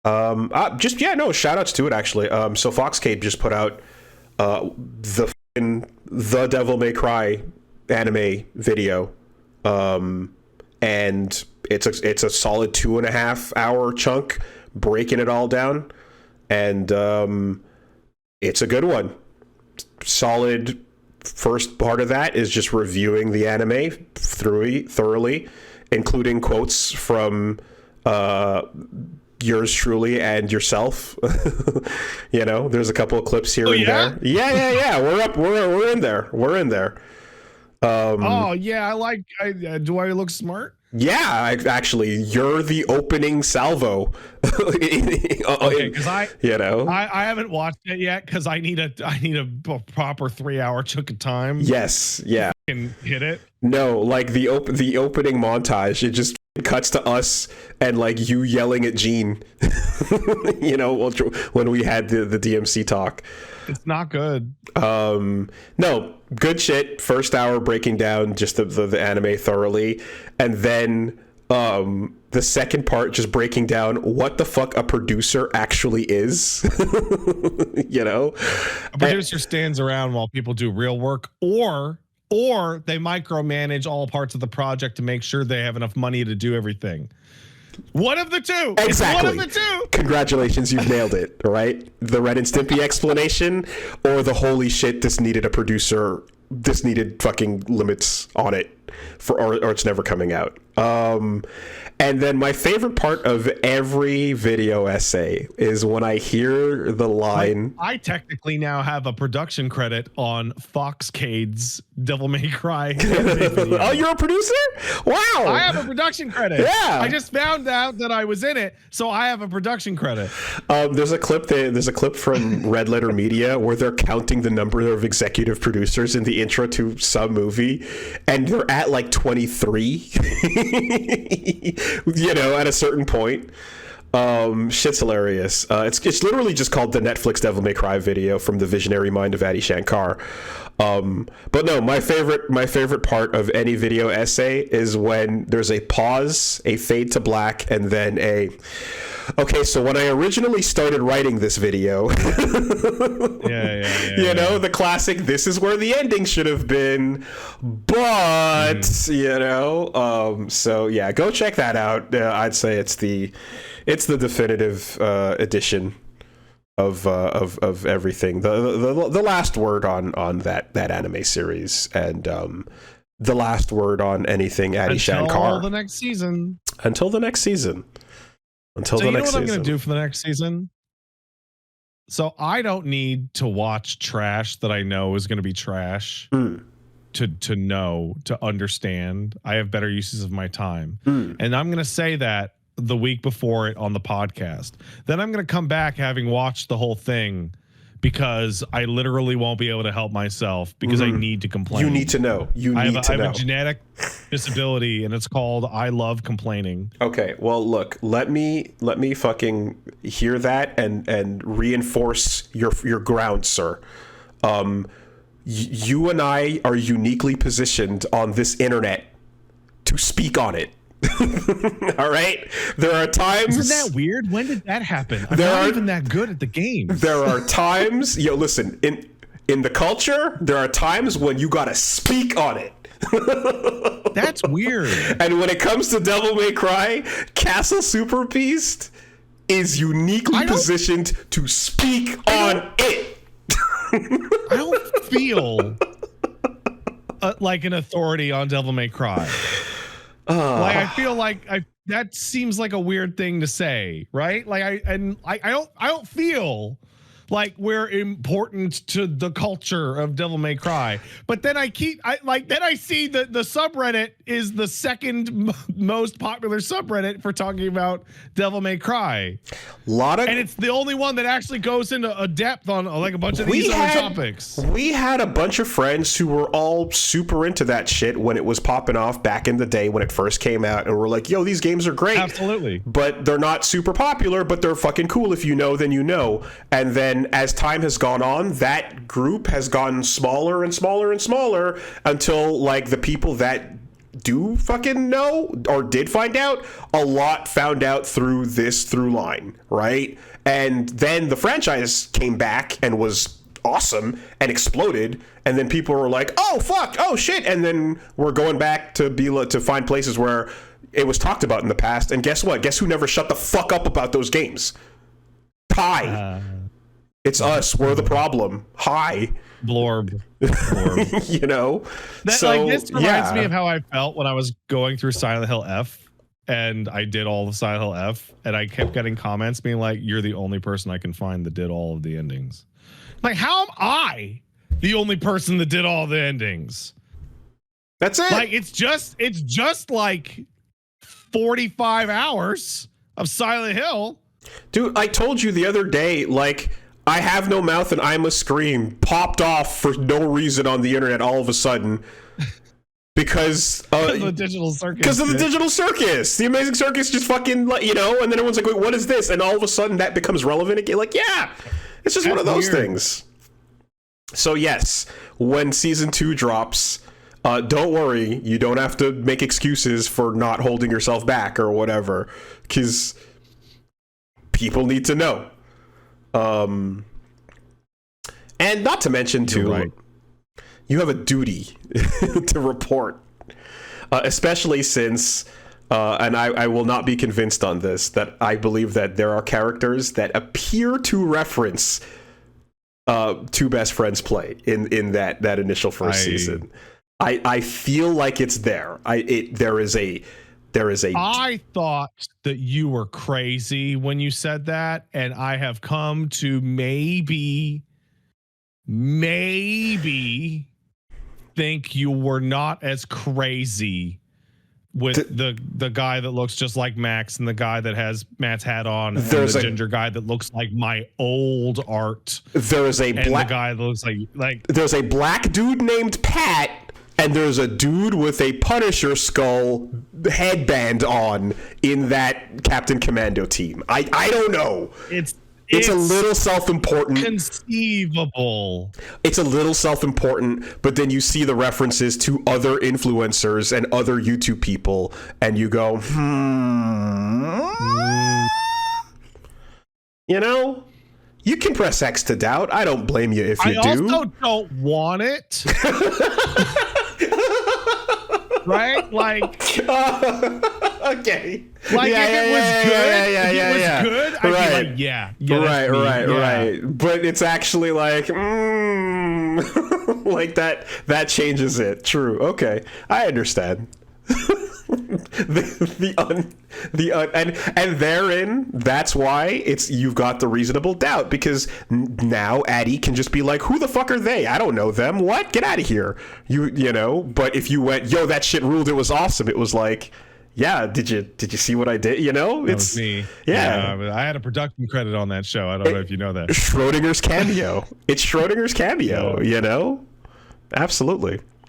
Just yeah, no, shout outs to it actually. So Foxcade just put out the Devil May Cry anime video, and it's a solid 2.5 hour chunk breaking it all down, and it's a good one. Solid first part of that is just reviewing the anime thoroughly, including quotes from yours truly and yourself. You know, there's a couple of clips here and there. Yeah. We're in there. Oh yeah, do I look smart? Yeah, actually, you're the opening salvo. Okay, because I haven't watched it yet because I need a proper 3-hour chunk of time. Yes, yeah. Can hit it. No, like the opening montage, it just cuts to us and like you yelling at Gene. You know, when we had the DMC talk. It's not good. No, good shit. First hour breaking down just the anime thoroughly, and then the second part just breaking down what the fuck a producer actually is. You know, a producer stands around while people do real work, or they micromanage all parts of the project to make sure they have enough money to do everything. One of the two. Exactly. One of the two. Congratulations, you've nailed it. Right? The Ren and Stimpy explanation, or the holy shit, this needed a producer. This needed fucking limits on it, or it's never coming out. And then my favorite part of every video essay is when I hear the line. I technically now have a production credit on Foxcade's Devil May Cry video. Oh, you're a producer? Wow. I have a production credit. Yeah. I just found out that I was in it, so I have a production credit. There's a clip from Red Letter Media where they're counting the number of executive producers in the intro to some movie, and they're at like 23. You know, at a certain point. Shit's hilarious. It's literally just called the Netflix Devil May Cry video from the visionary mind of Adi Shankar. But no, my favorite part of any video essay is when there's a pause, a fade to black, and then okay, so when I originally started writing this video, you know, the classic, this is where the ending should have been, but, you know, so yeah, go check that out. I'd say it's the definitive edition of everything. The last word on that anime series, and the last word on anything Adi Shankar. Until the next season. So you know what I'm going to do for the next season? So I don't need to watch trash that I know is going to be trash to understand. I have better uses of my time. And I'm going to say that the week before it on the podcast. Then I'm going to come back having watched the whole thing, because I literally won't be able to help myself because I need to complain. You need to know. I have a genetic disability, and it's called I love complaining. Okay, well, look, let me fucking hear that and reinforce your ground, sir. You and I are uniquely positioned on this internet to speak on it. All right, there are times. Isn't that weird? When did that happen? I'm not even that good at the game. There are times, listen, in the culture, there are times when you gotta speak on it. That's weird. And when it comes to Devil May Cry, Castle Super Beast is uniquely positioned to speak on it. I don't feel like an authority on Devil May Cry. Like I feel like that seems like a weird thing to say, right? Like I don't feel like we're important to the culture of Devil May Cry. But then I see that the subreddit is the second most popular subreddit for talking about Devil May Cry. And it's the only one that actually goes into a depth on like a bunch of these other topics. We had a bunch of friends who were all super into that shit when it was popping off back in the day when it first came out, and we're like, yo, these games are great. Absolutely. But they're not super popular, but they're fucking cool. If you know, then you know. And then as time has gone on, that group has gotten smaller and smaller and smaller until like the people that do fucking know or did find out, a lot found out through this through line, right? And then the franchise came back and was awesome and exploded, and then people were like, oh fuck, oh shit, and then we're going back to to find places where it was talked about in the past, and guess what? Guess who never shut the fuck up about those games? Hi. It's us. We're the problem. Hi. Blorb. You know? That, so, like, this reminds me of how I felt when I was going through Silent Hill F, and I did all the Silent Hill F, and I kept getting comments being like, you're the only person I can find that did all of the endings. Like, how am I the only person that did all the endings? That's it. Like, it's just like 45 hours of Silent Hill. Dude, I told you the other day, like, I Have No Mouth and I Must Scream popped off for no reason on the internet all of a sudden because of the digital circus. Because of the digital circus. The Amazing Circus just fucking, you know, and then everyone's like, wait, what is this? And all of a sudden that becomes relevant again. Like, yeah, it's just one of those things. So yes, when season 2 drops, don't worry, you don't have to make excuses for not holding yourself back or whatever, because people need to know. And not to mention too, right, you have a duty to report, especially since, and I will not be convinced on this, that I believe that there are characters that appear to reference Two Best Friends play in that initial first season. I feel like it's there. There is a. I thought that you were crazy when you said that, and I have come to maybe think you were not as crazy with the guy that looks just like Max and the guy that has Matt's hat on, and the ginger guy that looks like my old art. There's a black guy that looks like there's a black dude named Pat. And there's a dude with a Punisher skull headband on in that Captain Commando team. I don't know. It's a little self-important. Conceivable. It's a little self-important, but then you see the references to other influencers and other YouTube people, and you go, You know? You can press X to doubt. I don't blame you if you do. I also don't want it. Right? Like, okay. Like, if it was good, I'd be like, right. But it's actually like, like that changes it. True. Okay. I understand. And therein, that's why you've got the reasonable doubt, because now Addie can just be like, who the fuck are they? I don't know them. What? Get out of here. You know. But if you went, yo, that shit ruled, it was awesome, it was like, yeah, did you see what I did? You know, that was me. Yeah, I had a production credit on that show. I don't know if you know that. Schrodinger's cameo. It's Schrodinger's cameo. You know, absolutely.